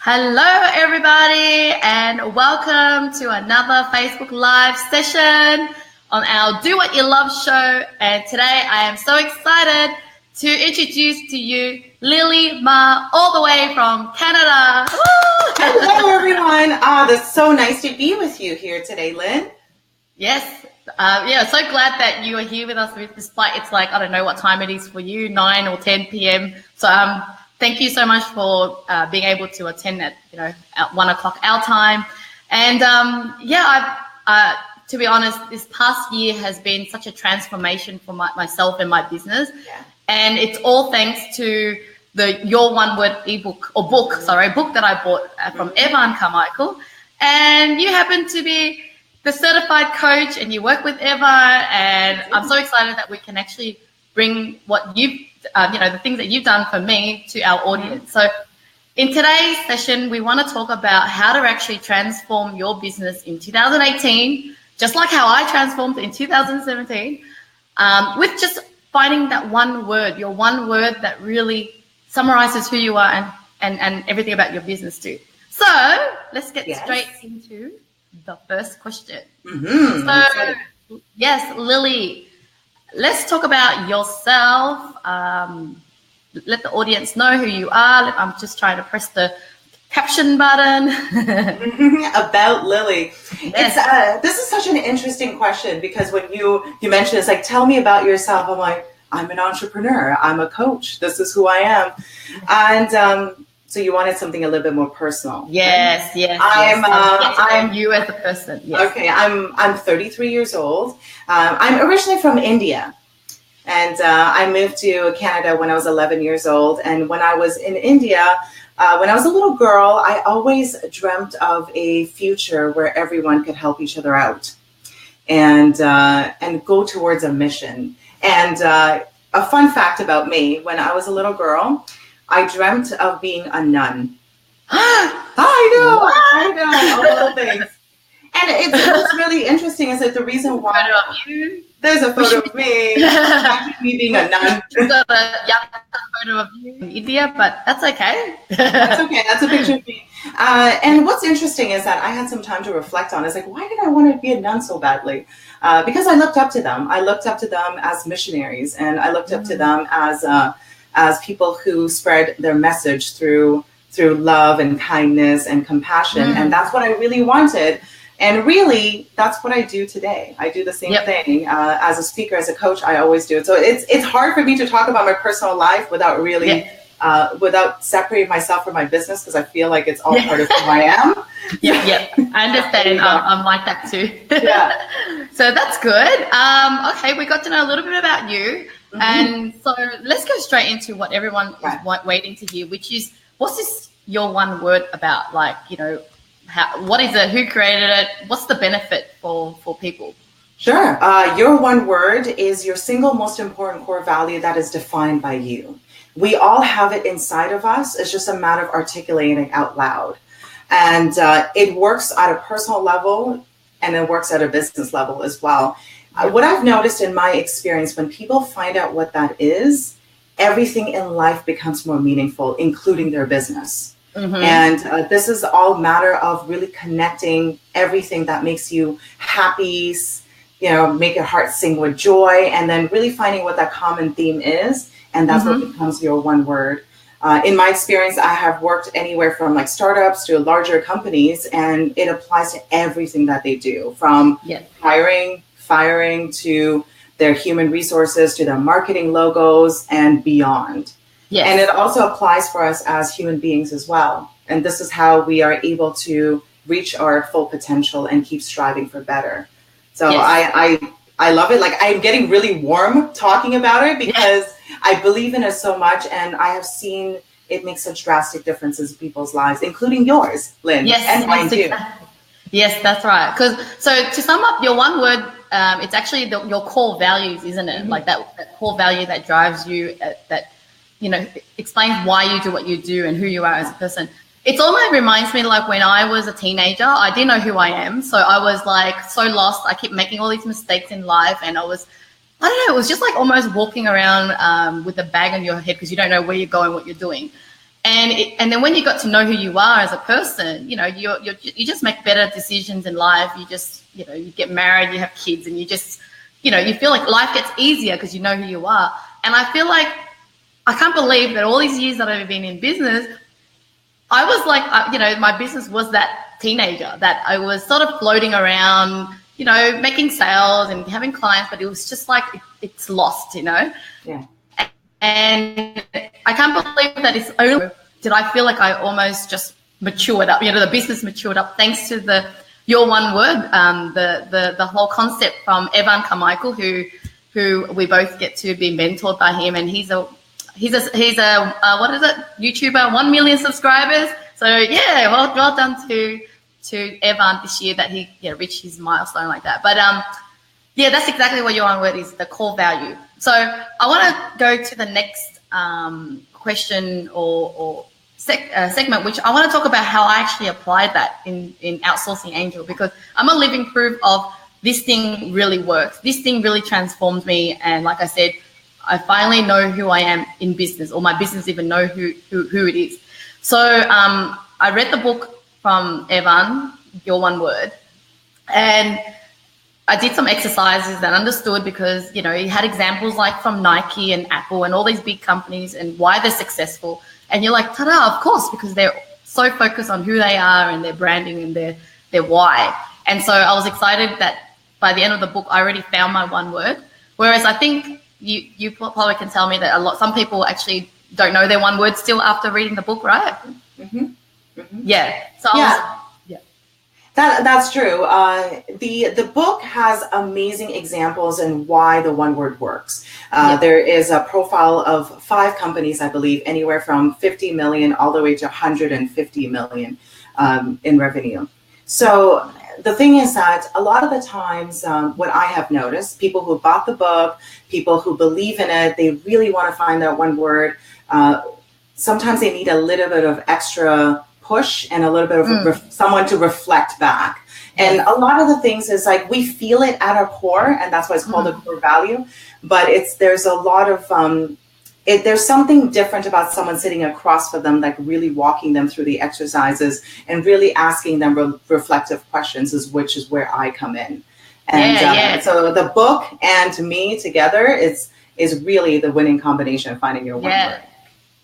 Hello, everybody, and welcome to another Facebook Live session on our Do What You Love show. And today I am so excited to introduce to you Lily Ma, all the way from Canada. Woo! Hello, everyone. That's so nice to be with you here today, Lynn. Yes. So glad that you are here with us despite it's like, I don't know what time it is for you, 9 or 10 p.m. So thank you so much for being able to attend at at 1 o'clock our time. And to be honest, this past year has been such a transformation for myself and my business. Yeah. And it's all thanks to the Your One Word book that I bought from Evan Carmichael. And you happen to be the certified coach and you work with Eva. And I'm so excited that we can actually bring what you've the things that you've done for me to our audience. So in today's session, we want to talk about how to actually transform your business in 2018, just like how I transformed in 2017, with just finding that one word, your one word that really summarizes who you are and everything about your business too. So let's get straight into the first question. So yes, Lily, let's talk about yourself. Let the audience know who you are. I'm just trying to press the caption button. About Lily. Yes. This is such an interesting question because when you mentioned it's like, tell me about yourself. I'm like, I'm an entrepreneur. I'm a coach. This is who I am. And so you wanted something a little bit more personal. Yes. I'm you as a person. Yes. Okay. I'm 33 years old. I'm originally from India. And I moved to Canada when I was 11 years old. And when I was in India, when I was a little girl, I always dreamt of a future where everyone could help each other out and go towards a mission. And a fun fact about me, when I was a little girl, I dreamt of being a nun. I know, all little things. And what's really interesting is that the reason why there's a photo of me, me being a nun. We've got a young photo of you in India, but that's okay. That's okay. That's a picture of me. And what's interesting is that I had some time to reflect on. It's like, why did I want to be a nun so badly? Because I looked up to them. I looked up to them as missionaries, and I looked up to them as people who spread their message through love and kindness and compassion. And that's what I really wanted. And really, that's what I do today. I do the same thing. As a speaker, as a coach, I always do it. So it's hard for me to talk about my personal life without really, without separating myself from my business, because I feel like it's all part of who I am. I understand. I'm like that too. So that's good. Okay, we got to know a little bit about you. And so let's go straight into what everyone is waiting to hear, which is, what's this your one word about? Like, what is it? Who created it? What's the benefit for people? Sure. Your one word is your single most important core value that is defined by you. We all have it inside of us. It's just a matter of articulating it out loud. And it works at a personal level and it works at a business level as well. What I've noticed in my experience, when people find out what that is, everything in life becomes more meaningful, including their business. And this is all matter of really connecting everything that makes you happy, make your heart sing with joy, and then really finding what that common theme is. And that's what becomes your one word. In my experience, I have worked anywhere from like startups to larger companies, and it applies to everything that they do, from hiring, firing, to their human resources, to their marketing logos and beyond. Yes. And it also applies for us as human beings as well. And this is how we are able to reach our full potential and keep striving for better. So I love it. Like, I'm getting really warm talking about it because I believe in it so much. And I have seen it make such drastic differences in people's lives, including yours, Lynn, and mine too. Yes, that's right. So to sum up your one word, it's actually your core values, isn't it? Like that core value that drives you, that explains why you do what you do and who you are as a person. It almost reminds me like when I was a teenager, I didn't know who I am. So I was like so lost. I kept making all these mistakes in life. And I don't know, it was just like almost walking around with a bag on your head because you don't know where you're going, what you're doing. And then when you got to know who you are as a person, you know, you just make better decisions in life. You just, you know, you get married, you have kids, and you just, you know, you feel like life gets easier because you know who you are. And I feel like I can't believe that all these years that I've been in business, I was like, you know, my business was that teenager that I was sort of floating around, you know, making sales and having clients, but it was just like it's lost, you know. Yeah. And I can't believe that it's only did I feel like I almost just matured up, you know, the business matured up thanks to your one word, the whole concept from Evan Carmichael, who we both get to be mentored by him, and he's a what is it, YouTuber, 1 million subscribers. So yeah, well done to Evan this year that he reached his milestone like that. But yeah, that's exactly what your one word is, the core value. So I want to go to the next question or segment, which I want to talk about how I actually applied that in Outsourcing Angel, because I'm a living proof of this thing really works. This thing really transformed me. And like I said, I finally know who I am in business, or my business even know who it is. So I read the book from Evan, Your One Word, and I did some exercises and understood, because, you know, he had examples like from Nike and Apple and all these big companies and why they're successful. And you're like, ta-da, of course, because they're so focused on who they are and their branding and their why. And so I was excited that by the end of the book, I already found my one word. Whereas I think you probably can tell me that some people actually don't know their one word still after reading the book, right? Mm-hmm. Mm-hmm. Yeah. So yeah. That's true. The book has amazing examples in why the one word works. There is a profile of 5 companies, I believe, anywhere from 50 million all the way to 150 million in revenue. So the thing is that a lot of the times, what I have noticed, people who bought the book, people who believe in it, they really want to find that one word. Sometimes they need a little bit of extra push and a little bit of someone to reflect back. And a lot of the things is like, we feel it at our core, and that's why it's called a core value. But there's a lot of, there's something different about someone sitting across from them, like really walking them through the exercises and really asking them reflective questions, which is where I come in. And so the book and me together is really the winning combination of finding your one word.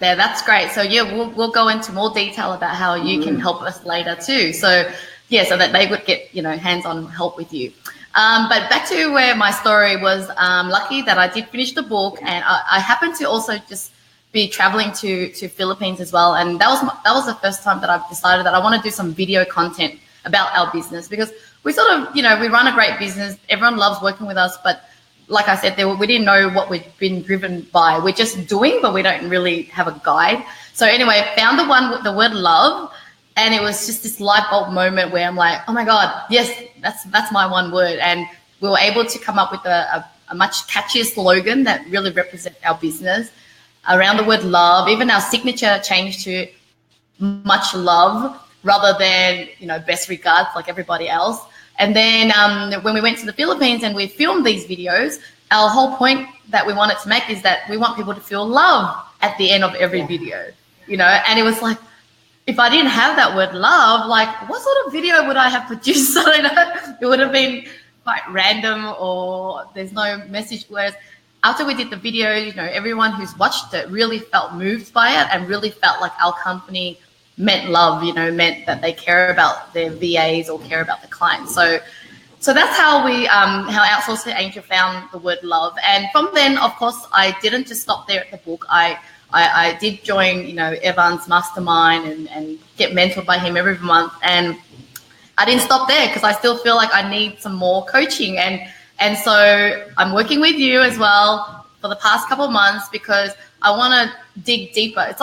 Yeah, that's great. So yeah, we'll go into more detail about how you can help us later too. So yeah, so that they would get, you know, hands-on help with you. But back to where my story was, lucky that I did finish the book, and I happened to also just be traveling to Philippines as well. And that was the first time that I've decided that I want to do some video content about our business, because we sort of, you know, we run a great business. Everyone loves working with us, but like I said, we didn't know what we've been driven by. We're just doing, but we don't really have a guide. So anyway, I found the one with the word love, and it was just this light bulb moment where I'm like, oh my God, yes, that's my one word. And we were able to come up with a much catchier slogan that really represents our business around the word love. Even our signature changed to much love rather than, you know, best regards like everybody else. And then when we went to the Philippines and we filmed these videos, our whole point that we wanted to make is that we want people to feel love at the end of every video, you know. And it was like, if I didn't have that word love, like what sort of video would I have produced? So, you know, it would have been quite random, or there's no message. Whereas after we did the video, you know, everyone who's watched it really felt moved by it and really felt like our company meant love, you know, meant that they care about their VAs or care about the clients. So that's how how Outsourcing Angel found the word love. And from then, of course, I didn't just stop there at the book. I did join, you know, Evan's mastermind and get mentored by him every month. And I didn't stop there, because I still feel like I need some more coaching. And so I'm working with you as well for the past couple of months, because I want to dig deeper. It's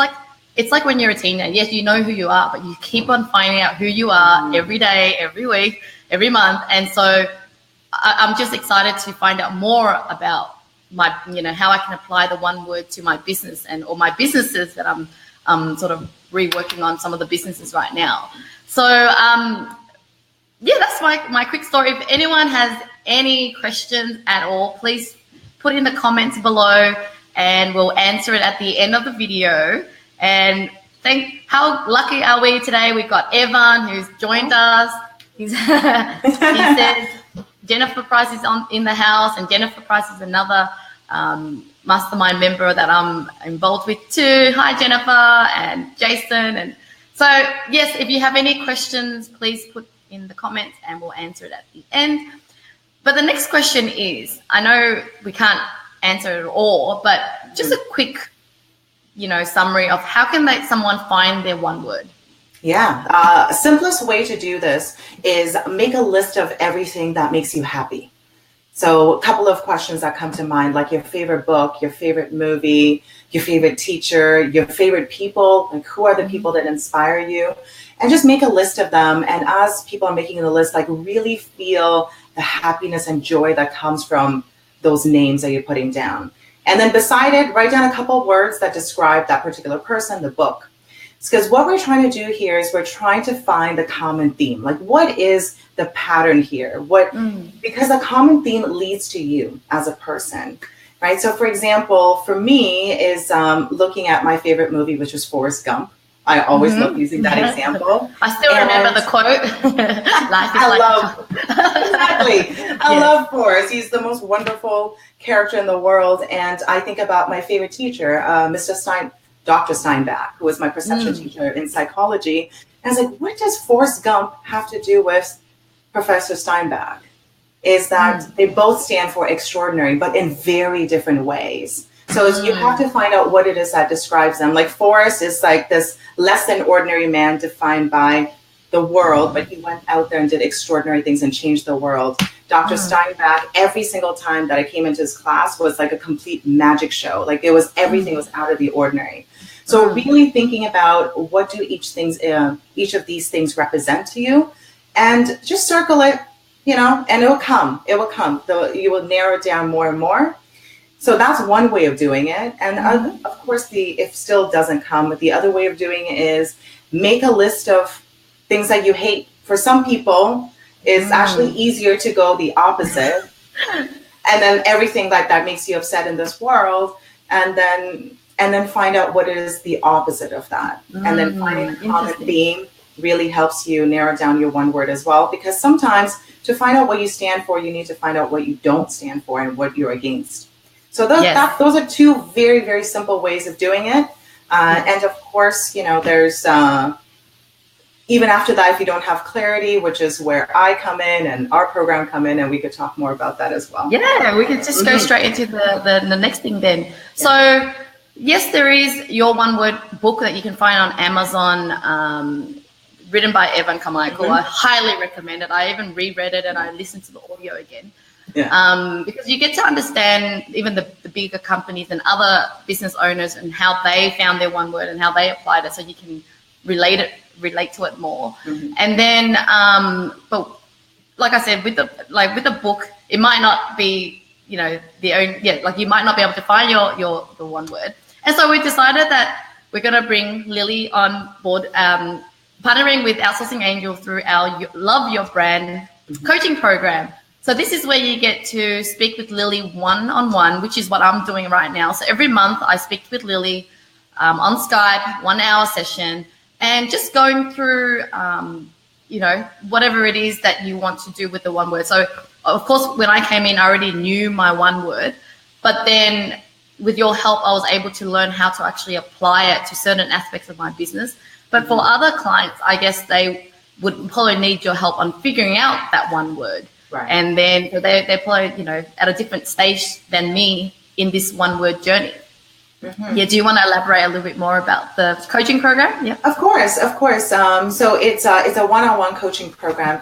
like when you're a teenager, yes, you know who you are, but you keep on finding out who you are every day, every week, every month. And so I'm just excited to find out more about my, you know, how I can apply the one word to my business or my businesses that I'm sort of reworking on some of the businesses right now. So, yeah, that's my quick story. If anyone has any questions at all, please put in the comments below and we'll answer it at the end of the video. And How lucky are we today? We've got Evan who's joined us. He says Jennifer Price is in the house, and Jennifer Price is another mastermind member that I'm involved with too. Hi, Jennifer and Jason. And so, yes, if you have any questions, please put in the comments and we'll answer it at the end. But the next question is, I know we can't answer it all, but just a quick, summary of how can someone find their one word? Yeah, simplest way to do this is make a list of everything that makes you happy. So a couple of questions that come to mind, like your favorite book, your favorite movie, your favorite teacher, your favorite people, like who are the people that inspire you? And just make a list of them. And as people are making the list, like really feel the happiness and joy that comes from those names that you're putting down. And then beside it, write down a couple of words that describe that particular person, the book. Because what we're trying to do here is we're trying to find the common theme. Like, what is the pattern here? Because a common theme leads to you as a person, right? So, for example, for me is looking at my favorite movie, which was Forrest Gump. I always love using that example. I still remember the quote. I love Forrest. He's the most wonderful character in the world. And I think about my favorite teacher, Dr. Steinbach, who was my perception teacher in psychology. And I was like, what does Forrest Gump have to do with Professor Steinbach? Is that they both stand for extraordinary, but in very different ways. So you have to find out what it is that describes them. Like Forrest is like this less than ordinary man defined by the world, but he went out there and did extraordinary things and changed the world. Dr. Steinbach, every single time that I came into his class was like a complete magic show. Like it was, everything was out of the ordinary. So really thinking about what do each of these things represent to you, and just circle it, and it will come. It will come. You will narrow it down more and more. So that's one way of doing it. And of course, if still doesn't come, but the other way of doing it is make a list of things that you hate. For some people, it's actually easier to go the opposite. And then everything like that makes you upset in this world. And then find out what is the opposite of that. And then finding a common theme really helps you narrow down your one word as well. Because sometimes to find out what you stand for, you need to find out what you don't stand for and what you're against. So those are two very, very simple ways of doing it. And of course, there's even after that, if you don't have clarity, which is where I come in and our program come in, and we could talk more about that as well. Yeah, we could just go straight into the next thing then. Yeah. So yes, there is your one word book that you can find on Amazon, written by Evan Carmichael. I highly recommend it. I even reread it and I listened to the audio again. Yeah. Because you get to understand even the bigger companies and other business owners and how they found their one word and how they applied it, so you can relate to it more. And then, but like I said, with the book, it might not be, you might not be able to find your the one word. And so we decided that we're going to bring Lily on board, partnering with Outsourcing Angel through our Love Your Brand coaching program. So this is where you get to speak with Lily one-on-one, which is what I'm doing right now. So every month I speak with Lily on Skype, 1 hour session, and just going through, whatever it is that you want to do with the one word. So of course, when I came in, I already knew my one word, but then with your help, I was able to learn how to actually apply it to certain aspects of my business. But for other clients, I guess they would probably need your help on figuring out that one word. Right. And then they're probably, at a different stage than me in this one word journey. Yeah. Do you want to elaborate a little bit more about the coaching program? Yeah. Of course. So it's a one-on-one coaching program,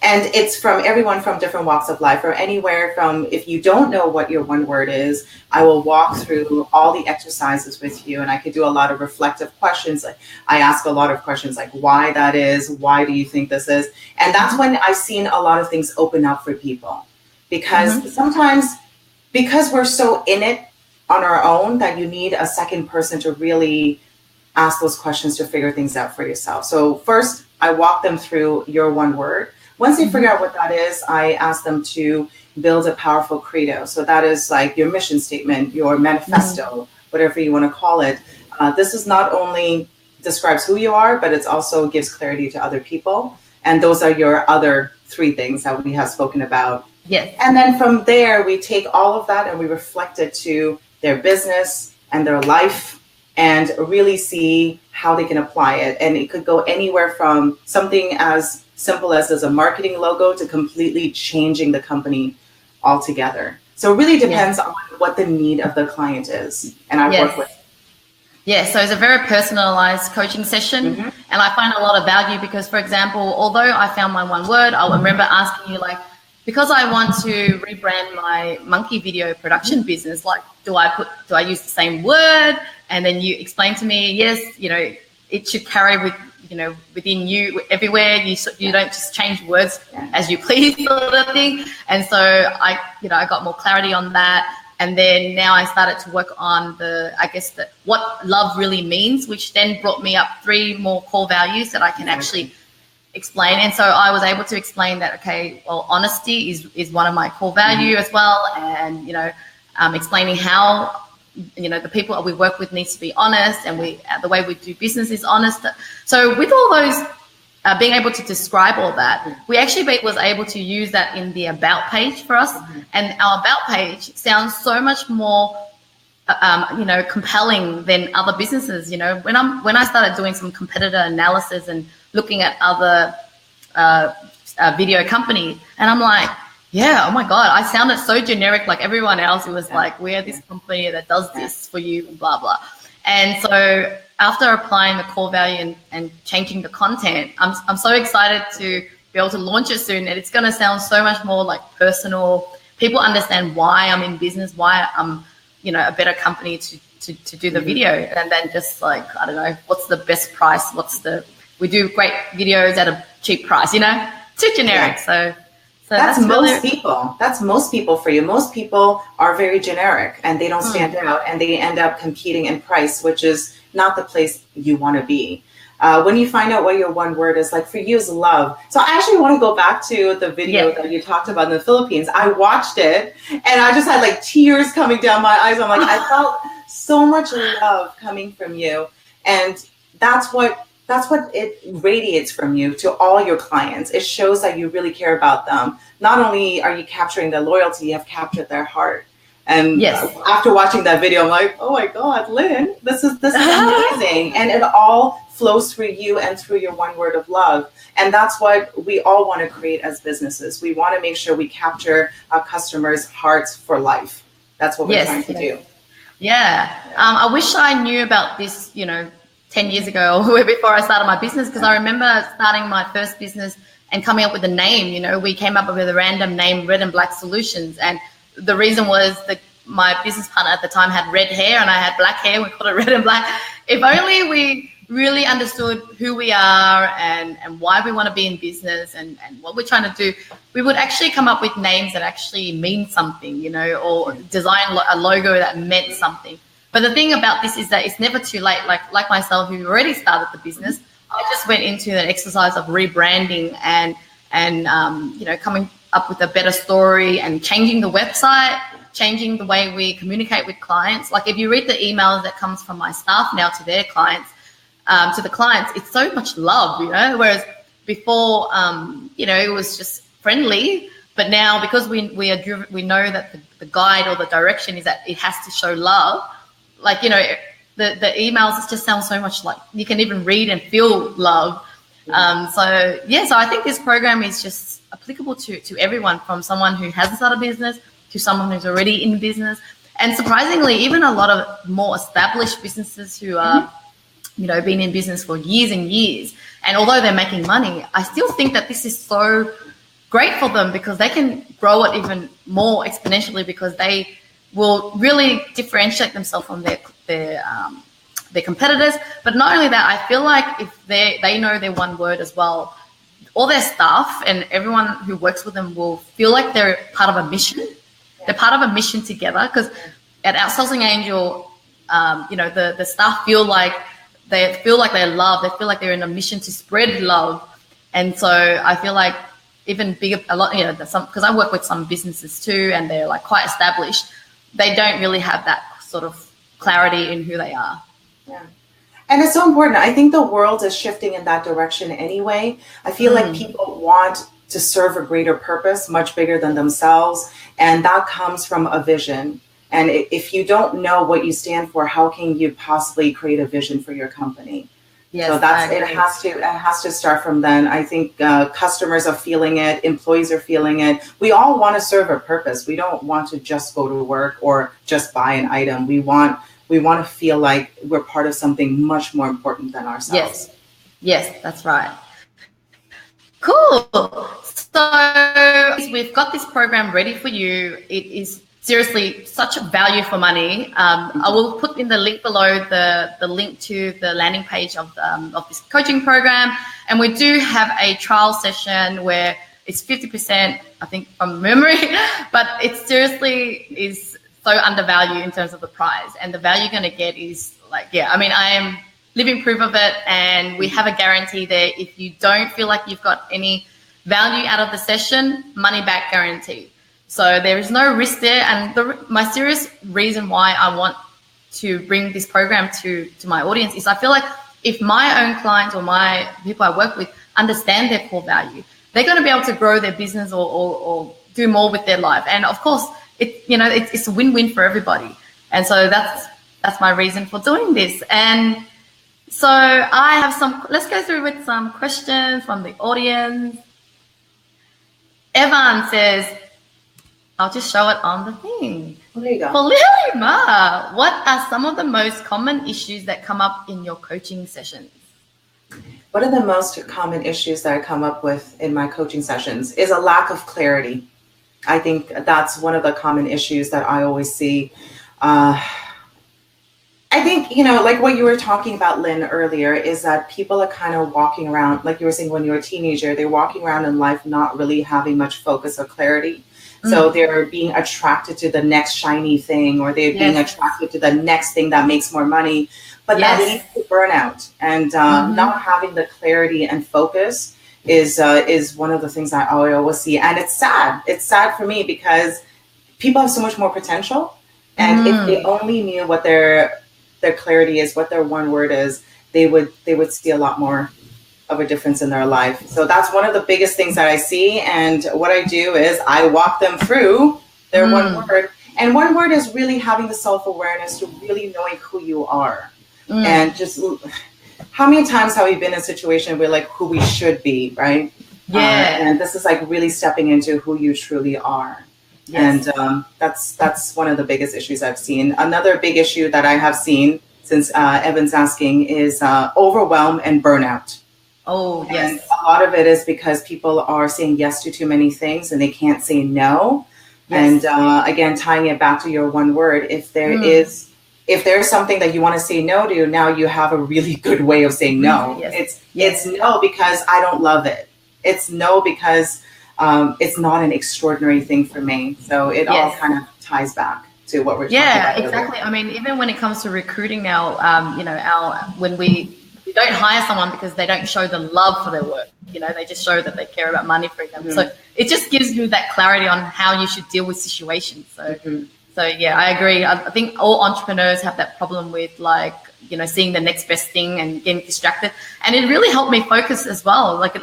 and it's from everyone from different walks of life, or anywhere from, if you don't know what your one word is, I will walk through all the exercises with you, and I could do a lot of reflective questions. I ask a lot of questions like why that is, why do you think this is? And that's when I've seen a lot of things open up for people, because sometimes, because we're so in it on our own, that you need a second person to really ask those questions to figure things out for yourself. So first, I walk them through your one word. Once they figure out what that is, I ask them to build a powerful credo. So that is like your mission statement, your manifesto, whatever you want to call it. This is not only describes who you are, but it also gives clarity to other people. And those are your other 3 things that we have spoken about. Yes. And then from there, we take all of that and we reflect it to their business and their life and really see how they can apply it. And it could go anywhere from something as simple as a marketing logo to completely changing the company altogether. So it really depends on what the need of the client is. And I work with. Yeah, so it's a very personalized coaching session. And I find a lot of value because, for example, although I found my one word, I remember asking you, like, because I want to rebrand my monkey video production business, like, do I use the same word? And then you explained to me, yes, it should carry with, within you everywhere. You don't just change words as you please, sort of thing. And so I got more clarity on that. And then now I started to work on what love really means, which then brought me up 3 more core values that I can actually explain. And so I was able to explain that, okay, well, honesty is one of my core value as well. And, explaining how, the people we work with needs to be honest, and the way we do business is honest. So with all those, being able to describe all that, we actually was able to use that in the about page for us. And our about page sounds so much more, compelling than other businesses. When I started doing some competitor analysis and looking at other video companies, and I'm like, yeah, oh my God, I sounded so generic like everyone else. It was like, we're this company that does this for you, and blah, blah. And so after applying the core value and changing the content, I'm so excited to be able to launch it soon. And it's going to sound so much more like personal. People understand why I'm in business, why I'm, a better company to do the video. And then just like, I don't know, what's the best price? We do great videos at a cheap price, too generic. So that's most people. That's most people for you. Most people are very generic and they don't stand out, and they end up competing in price, which is not the place you want to be. When you find out what your one word is, like for you is love. So I actually want to go back to the video that you talked about in the Philippines. I watched it and I just had like tears coming down my eyes. I'm like, I felt so much love coming from you. And that's what it radiates from you to all your clients. It shows that you really care about them. Not only are you capturing their loyalty, you have captured their heart. And after watching that video, I'm like, oh my God, Lynn, this is amazing. And it all flows through you and through your one word of love. And that's what we all want to create as businesses. We want to make sure we capture our customers' hearts for life. That's what we're trying to do. Yeah. I wish I knew about this, 10 years ago or before I started my business, because I remember starting my first business and coming up with a name. We came up with a random name, Red and Black Solutions. And the reason was that my business partner at the time had red hair and I had black hair. We called it Red and Black. If only we really understood who we are and why we want to be in business and what we're trying to do, we would actually come up with names that actually mean something, or design a logo that meant something. But the thing about this is that it's never too late. Like myself, who already started the business, I just went into an exercise of rebranding and coming up with a better story and changing the website, changing the way we communicate with clients. Like if you read the emails that comes from my staff now to their clients, to the clients, it's so much love, whereas before, it was just friendly. But now because we know that the guide or the direction is that it has to show love. Like, the emails just sound so much like you can even read and feel love. So I think this program is just applicable to everyone, from someone who hasn't started a business to someone who's already in business. And surprisingly, even a lot of more established businesses who are, been in business for years and years. And although they're making money, I still think that this is so great for them because they can grow it even more exponentially, because they will really differentiate themselves from their competitors. But not only that, I feel like if they know their one word as well, all their staff and everyone who works with them will feel like they're part of a mission. They're part of a mission together, because at Outsourcing Angel, the staff feel like they're loved. They feel like they're in a mission to spread love. And so I feel like even bigger, a lot, because I work with some businesses too, and they're like quite established. They don't really have that sort of clarity in who they are. Yeah. And it's so important. I think the world is shifting in that direction anyway. I feel like people want to serve a greater purpose, much bigger than themselves. And that comes from a vision. And if you don't know what you stand for, how can you possibly create a vision for your company? Yes, so it has to start from then. I think customers are feeling it, employees are feeling it. We all want to serve a purpose. We don't want to just go to work or just buy an item. We want to feel like we're part of something much more important than ourselves. Yes, that's right. Cool. So we've got this program ready for you. It is seriously such a value for money. I will put in the link below the link to the landing page of this coaching program. And we do have a trial session where it's 50%, I think, from memory, but it seriously is so undervalued in terms of the price. And the value you're going to get is like, I am living proof of it. And we have a guarantee there. If you don't feel like you've got any value out of the session, money back guarantee. So there is no risk there. And my serious reason why I want to bring this program to my audience is I feel like if my own clients or my people I work with understand their core value, they're going to be able to grow their business or do more with their life. And of course, it's a win-win for everybody. And so that's my reason for doing this. And so I have let's go through with some questions from the audience. Evan says, I'll just show it on the thing. There you go. For Lilima, what are some of the most common issues that come up in your coaching sessions? One of the most common issues that I come up with in my coaching sessions is a lack of clarity. I think that's one of the common issues that I always see. I think, like what you were talking about, Lynn, earlier, is that people are kind of walking around, like you were saying, when you're a teenager, they're walking around in life not really having much focus or clarity. So they're being attracted to the next shiny thing, or they're being attracted to the next thing that makes more money. But that leads to burnout. And not having the clarity and focus is one of the things that I always see. And it's sad. It's sad for me because people have so much more potential. And if they only knew what their clarity is, what their one word is, they would see a lot more of a difference in their life. So that's one of the biggest things that I see. And what I do is I walk them through their one word. And one word is really having the self-awareness to really knowing who you are. And just how many times have we been in a situation where like who we should be, right? Yeah. And this is like really stepping into who you truly are. Yes. And that's one of the biggest issues I've seen. Another big issue that I have seen, since Evan's asking, is overwhelm and burnout. Oh, yes. And a lot of it is because people are saying yes to too many things and they can't say no. Yes. And again, tying it back to your one word, if there's something that you want to say no to, now you have a really good way of saying no. Yes. It's no because I don't love it. It's no because it's not an extraordinary thing for me. So it all kind of ties back to what we're talking about. Yeah, exactly. Earlier. I mean, even when it comes to recruiting now, when we don't hire someone because they don't show the love for their work, they just show that they care about money, for example. So it just gives you that clarity on how you should deal with situations. So yeah, I agree. I think all entrepreneurs have that problem with seeing the next best thing and getting distracted. And it really helped me focus as well. Like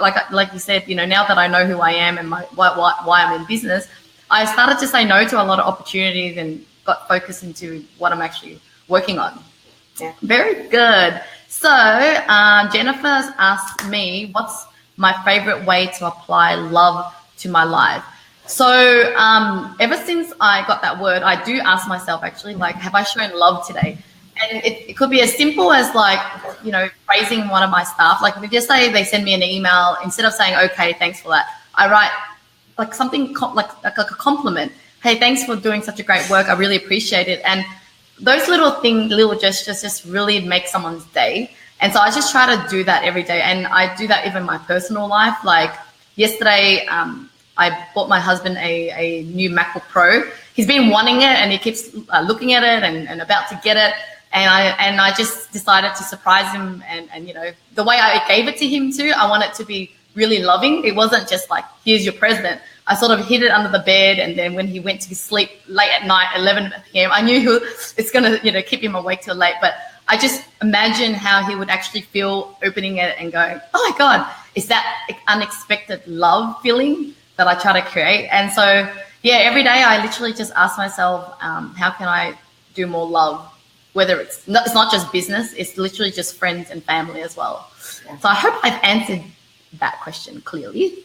you said, now that I know who I am and why I'm in business, I started to say no to a lot of opportunities and got focused into what I'm actually working on. Yeah. Very good. So Jennifer asked me, what's my favorite way to apply love to my life? So ever since I got that word, I do ask myself actually, have I shown love today? And it could be as simple as praising one of my staff. Like just say they send me an email, instead of saying, okay, thanks for that, I write like something like a compliment. Hey, thanks for doing such a great work. I really appreciate it. And those little gestures just really make someone's day. And so I just try to do that every day. And I do that even in my personal life. Like yesterday, I bought my husband a new MacBook Pro. He's been wanting it and he keeps looking at it and about to get it. And I just decided to surprise him. And the way I gave it to him too, I want it to be really loving. It wasn't just like, here's your present. I sort of hid it under the bed. And then when he went to sleep late at night, 11 p.m., I knew it's going to, keep him awake till late. But I just imagine how he would actually feel opening it and going, oh my God, is that unexpected love feeling that I try to create? And so, yeah, every day I literally just ask myself, how can I do more love? Whether it's not just business, it's literally just friends and family as well. Yeah. So I hope I've answered that question clearly.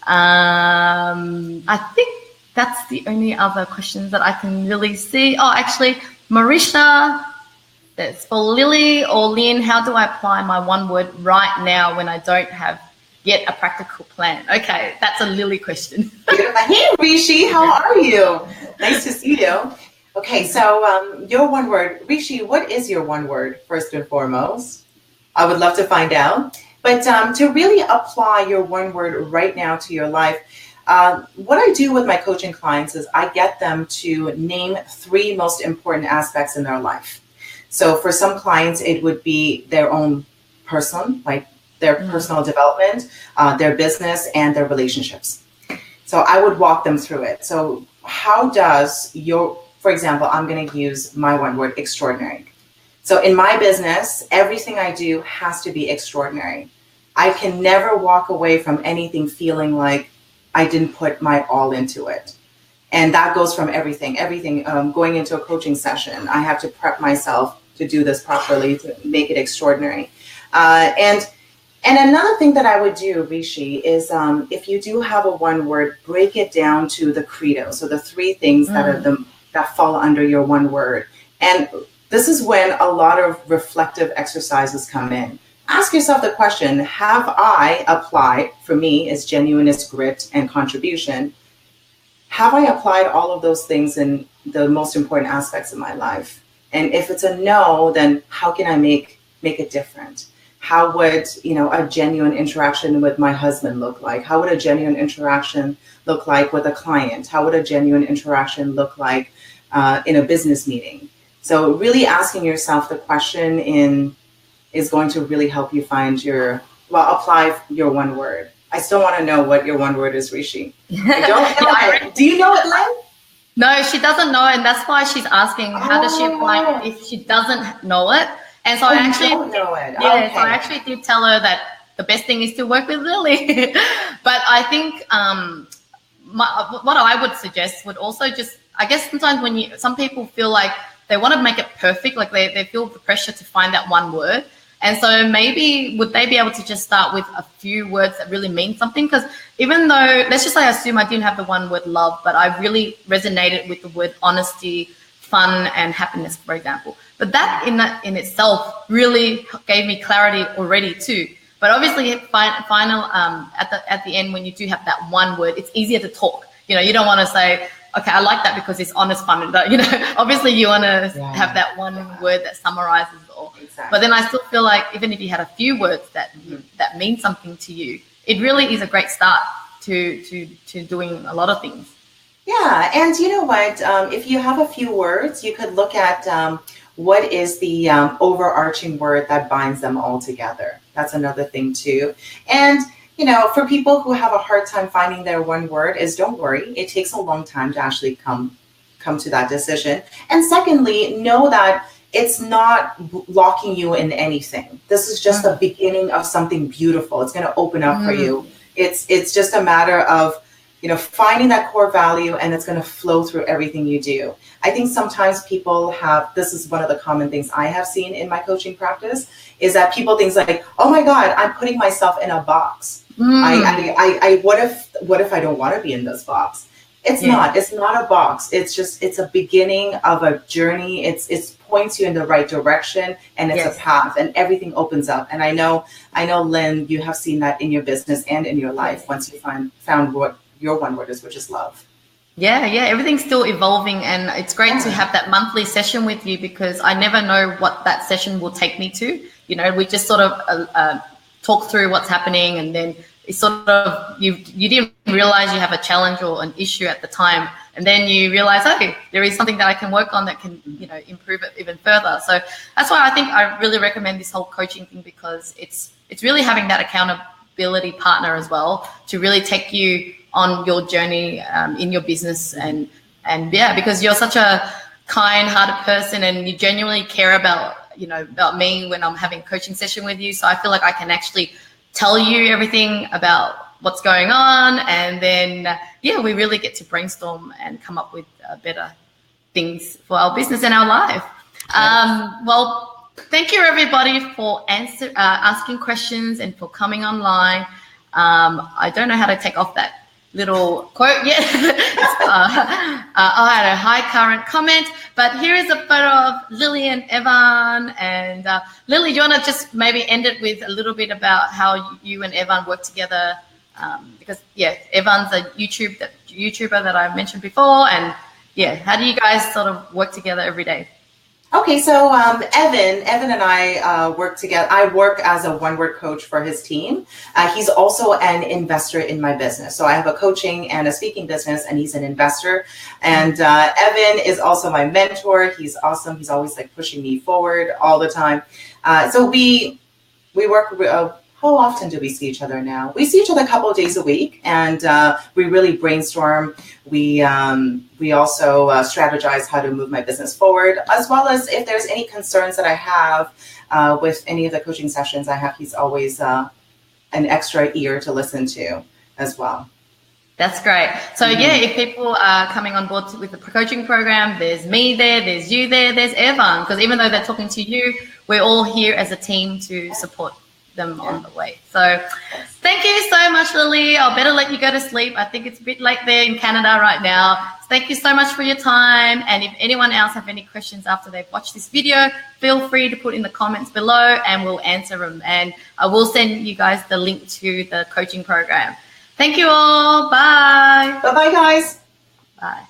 I think that's the only other questions that I can really see. Oh, actually, Marisha, that's for Lily or Lynn. How do I apply my one word right now when I don't have yet a practical plan? Okay, that's a Lily question. Hey, Rishi, how are you? Nice to see you. Okay, so your one word, Rishi, what is your one word, first and foremost? I would love to find out. But to really apply your one word right now to your life, what I do with my coaching clients is I get them to name 3 most important aspects in their life. So for some clients, it would be their own person, like their personal development, their business, and their relationships. So I would walk them through it. So how does for example, I'm going to use my one word, extraordinary. So in my business, everything I do has to be extraordinary. I can never walk away from anything feeling like I didn't put my all into it. And that goes from everything, going into a coaching session. I have to prep myself to do this properly, to make it extraordinary. And another thing that I would do, Rishi, is if you do have a one word, break it down to the credo. So the 3 things that fall under your one word. And this is when a lot of reflective exercises come in. Ask yourself the question, have I applied, for me, is genuineness, grit, and contribution. Have I applied all of those things in the most important aspects of my life? And if it's a no, then how can I make it different? How would, a genuine interaction with my husband look like? How would a genuine interaction look like with a client? How would a genuine interaction look like in a business meeting? So really asking yourself the question is going to really help you find apply your one word. I still want to know what your one word is, Rishi. I don't know. Do you know it, Lynn? No, she doesn't know, and that's why she's asking how does she apply if she doesn't know it. And so I actually don't know it. Yeah, okay. So I actually did tell her that the best thing is to work with Lily. But I think what I would suggest would also just, I guess sometimes some people feel like they want to make it perfect, like they feel the pressure to find that one word. And so maybe would they be able to just start with a few words that really mean something? Because even though, let's just say I assume I didn't have the one word love, but I really resonated with the word honesty, fun, and happiness, for example. But that in itself really gave me clarity already too. But obviously, at the end, when you do have that one word, it's easier to talk. You don't want to say, okay, I like that because it's honest, fun. Obviously you want to have that one word that summarizes all. Exactly. But then I still feel like even if you had a few words that mean something to you, it really is a great start to doing a lot of things. Yeah, and you know what? If you have a few words, you could look at what is the overarching word that binds them all together. That's another thing too. And for people who have a hard time finding their one word, don't worry. It takes a long time to actually come to that decision. And secondly, know that it's not locking you in anything. This is just the beginning of something beautiful. It's going to open up for you. It's just a matter of finding that core value, and it's going to flow through everything you do. I think sometimes people this is one of the common things I have seen in my coaching practice, is that people think like, oh my God, I'm putting myself in a box. What if I don't want to be in this box? It's not a box. It's a beginning of a journey. It points you in the right direction, and it's a path, and everything opens up. And I know, Lynn, you have seen that in your business and in your life once you found what your one word is, which is love. Yeah, everything's still evolving, and it's great to have that monthly session with you, because I never know what that session will take me to. We just sort of talk through what's happening, and then it's sort of you didn't realize you have a challenge or an issue at the time, and then you realize, okay, there is something that I can work on that can improve it even further. So that's why I think I really recommend this whole coaching thing, because it's really having that accountability partner as well to really take you on your journey in your business, and because you're such a kind-hearted person and you genuinely care about about me when I'm having a coaching session with you. So I feel like I can actually tell you everything about what's going on. And then, we really get to brainstorm and come up with better things for our business and our life. Well, thank you everybody for asking questions and for coming online. I don't know how to take off that little quote yet. I had a high current comment, but here is a photo of Lily and Evan. And Lily, do you want to just maybe end it with a little bit about how you and Evan work together? Because Evan's a YouTuber that I mentioned before, and how do you guys sort of work together every day? Okay, so Evan and I work together. I work as a one-word coach for his team. He's also an investor in my business. So I have a coaching and a speaking business, and he's an investor. And Evan is also my mentor. He's awesome. He's always like pushing me forward all the time. So we work. How often do we see each other now? We see each other a couple of days a week, and we really brainstorm. We also strategize how to move my business forward, as well as if there's any concerns that I have with any of the coaching sessions I have. He's always an extra ear to listen to as well. That's great. So if people are coming on board with the coaching program, there's me there, there's you there, there's Evan, because even though they're talking to you, we're all here as a team to support them on the way. So thank you so much, Lily. I'll better let you go to sleep. I think it's a bit late there in Canada right now. Thank you so much for your time. And if anyone else have any questions after they've watched this video, feel free to put in the comments below and we'll answer them. And I will send you guys the link to the coaching program. Thank you all. Bye. Bye-bye, guys. Bye.